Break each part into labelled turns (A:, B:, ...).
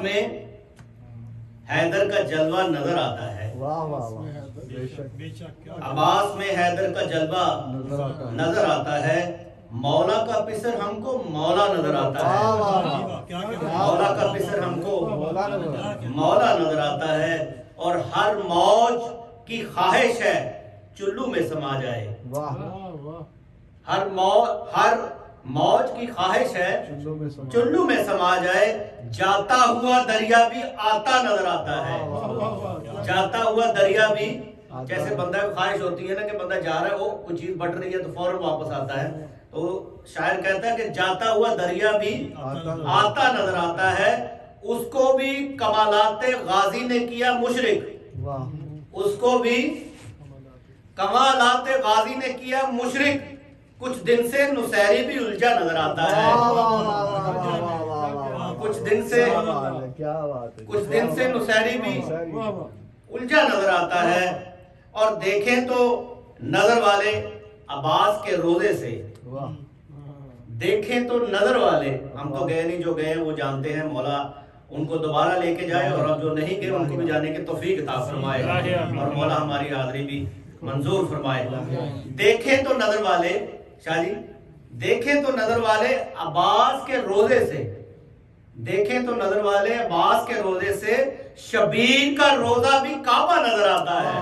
A: में हैदर का जलवा नजर आता है।
B: वाह वाह वाह, बेशक
A: अब्बास में हैदर का जलवा नजर आता है। मौला का पिसर हमको मौला नजर आता है। मौला का पिसर हमको मौला नजर आता है। और हर मौज की ख्वाहिश है चुल्लू में समा जाए। हर मौज की ख्वाहिश है चुल्लू में समा जाए। जाता हुआ दरिया भी आता नजर आता है। जाता हुआ दरिया भी, जैसे बंदा की ख्वाहिश होती है ना कि बंदा जा रहा है, वो कुछ चीज बट रही है तो फौरन वापस आता है, तो शायर कहता है कि जाता हुआ दरिया भी आता नजर आता है। उसको भी कमालाते गाजी ने किया मुशरिक। उसको भी कमालाते गाजी ने किया मुशरिक। कुछ दिन से नुसैरी भी उलझा नजर आता है। कुछ दिन से नुसैरी भी उलझा नजर आता है। और देखें तो नजर वाले अब्बास के रोजे से, देखें तो नजर वाले, हम तो गए नहीं, जो गए वो जानते हैं, मौला उनको दोबारा लेके जाए और अब जो नहीं गए उनको भी जाने की तौफीक अता फरमाए और मौला हमारी हाजिरी भी मंजूर फरमाए। देखें तो नजर वाले, शाह जी, देखें तो नजर वाले अब्बास के रोजे से, देखें तो नजर वाले अब्बास के रोजे से शबीर का रोजा भी काबा नजर आता है।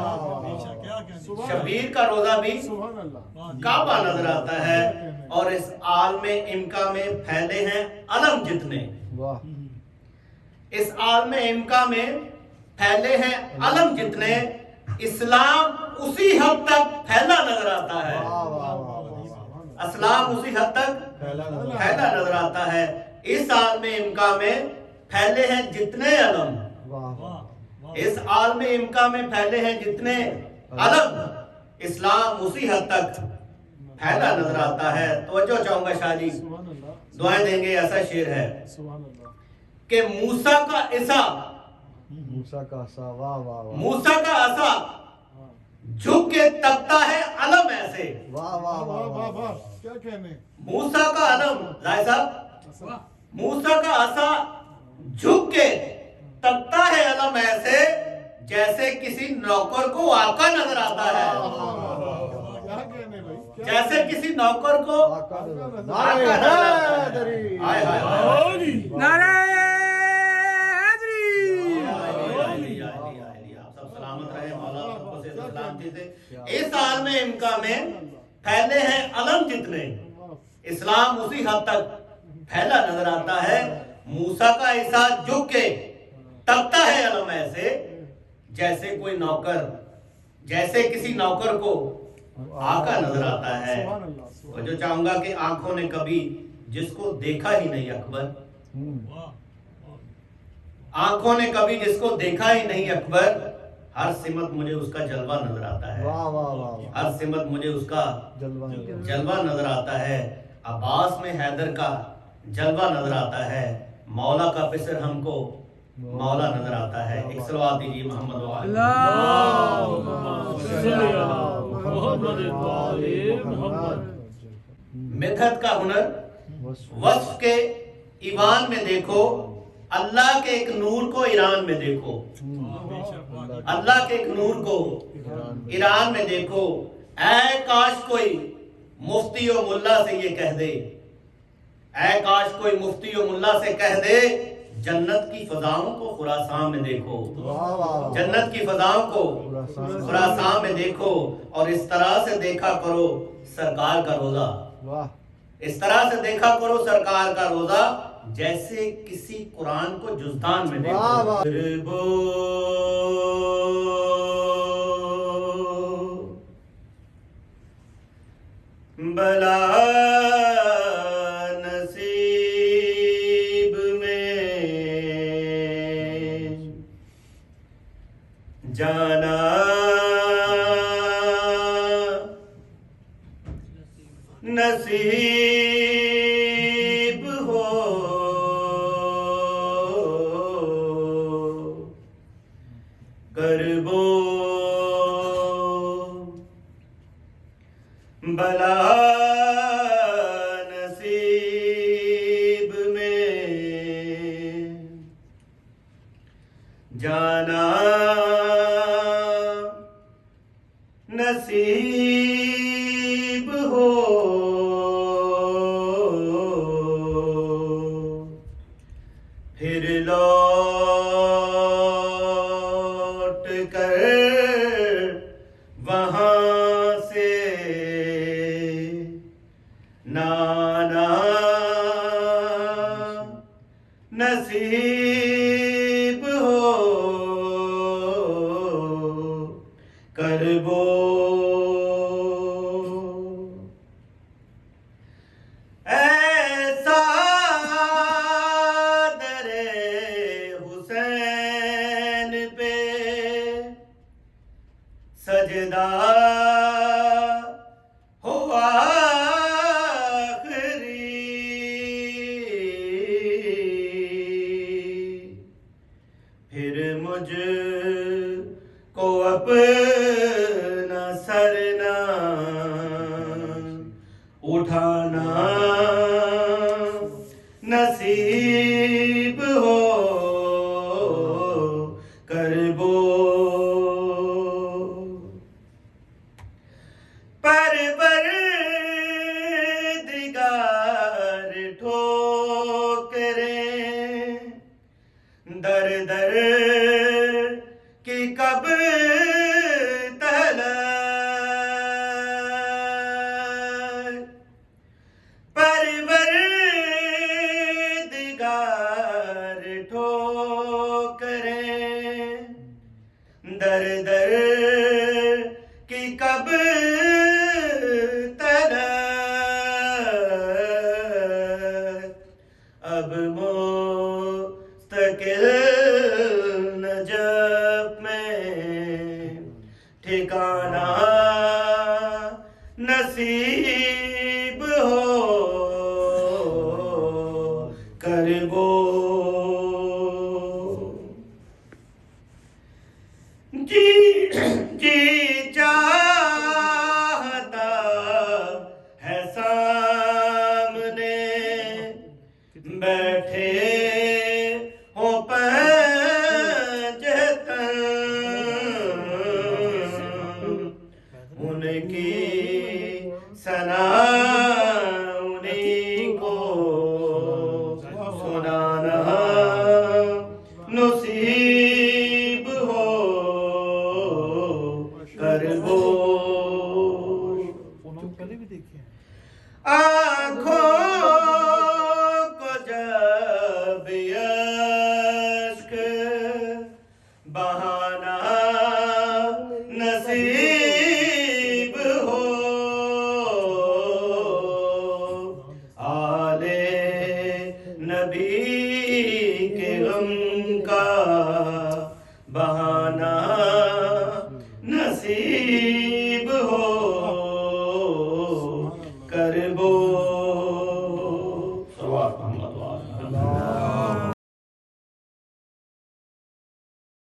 A: शबीर का रोजा भी काबा नजर आता है। और इस आलमे इमका में फैले हैं अलम जितने, इस आलमे इमका में फैले हैं अलम जितने, इस्लाम उसी हद तक फैला नजर आता है। इस्लाम उसी हद तक फैला नजर आता है। इस आलमे इमका में फैले हैं जितने अलम, इस आलमे इमका में फैले हैं जितने अलम, इस्लाम उसी हद तक फैला नजर आता है। तवज्जो चाहूंगा शाह जी, दुआएं देंगे। ऐसा शेर है कि मूसा का इसा, मूसा का असा झुक के तकता है अलम ऐसे।
B: वाह वाह वाह वाह वाह, क्या कहने।
A: मूसा का अलम, राय साहब, मूसा का असा झुक के तकता है अलम ऐसे, जैसे किसी नौकर को आका नजर आता है। जैसे किसी नौकर को आका नजर आता है। हाय हाय नारे इस आल में इनका में फैले हैं अलम जितने, इस्लाम उसी हद तक फैला नजर आता है। मूसा का ऐसा झुक के तकता है अलम ऐसे, जैसे कोई नौकर, जैसे किसी नौकर को आका नजर आता है। और जो चाहूंगा कि आंखों ने कभी जिसको देखा ही नहीं अकबर, आंखों ने कभी जिसको देखा ही नहीं अकबर, हर सिमत मुझे उसका जलवा नजर आता है।
B: वाह वाह वाह,
A: हर सिमत मुझे उसका जलवा नजर आता है। अब्बास में हैदर का जलवा नजर आता है। मौला का पिसर हमको मौला नजर आता है। एक सलवात दीजिए मोहम्मद मिथत का हुनर वस्फ के ईवान में देखो, अल्लाह के एक नूर को ईरान में देखो, अल्लाह के एक नूर को ईरान में देखो। ऐ काश कोई मुफ्ती और मुल्ला से ये कह दे, ऐ काश कोई मुफ्ती और मुल्ला से कह दे, जन्नत की फजाओं को खुरासान में देखो, जन्नत की फजाओं को खुरासान में देखो। और इस तरह से देखा करो सरकार का रोजा, इस तरह से देखा करो सरकार का रोजा, जैसे किसी कुरान को जुज़दान में देखो। बला नसीब में जाना नसीब हो, करबो बला नसीब में जाना नसीब हो, फिर लौट कर वहां से नाना नसीब हो, करबो ऐसा दरे हुसैन पे सजदा हो आखिरी, फिर मुझ को अपना सरना उठाना नसीब हो, करबो परवरदिगार ठोकरें दर दर की कब तलक, परवरदिगार ठोकरें दर दर की कब तलक, अब मुस्तकिल नजफ में ठिकाना नसीब हो, करबो जी जी चाहता है सामने बैठे हो पंजतन, उनकी सना उन्हीं को सुनाना नसीब हो, करबो
B: पहले भी देखे हैं।
A: आँखों को जब यश्क बहाना नसीब हो, आले नबी के गम का बहाना नसीब हो, कर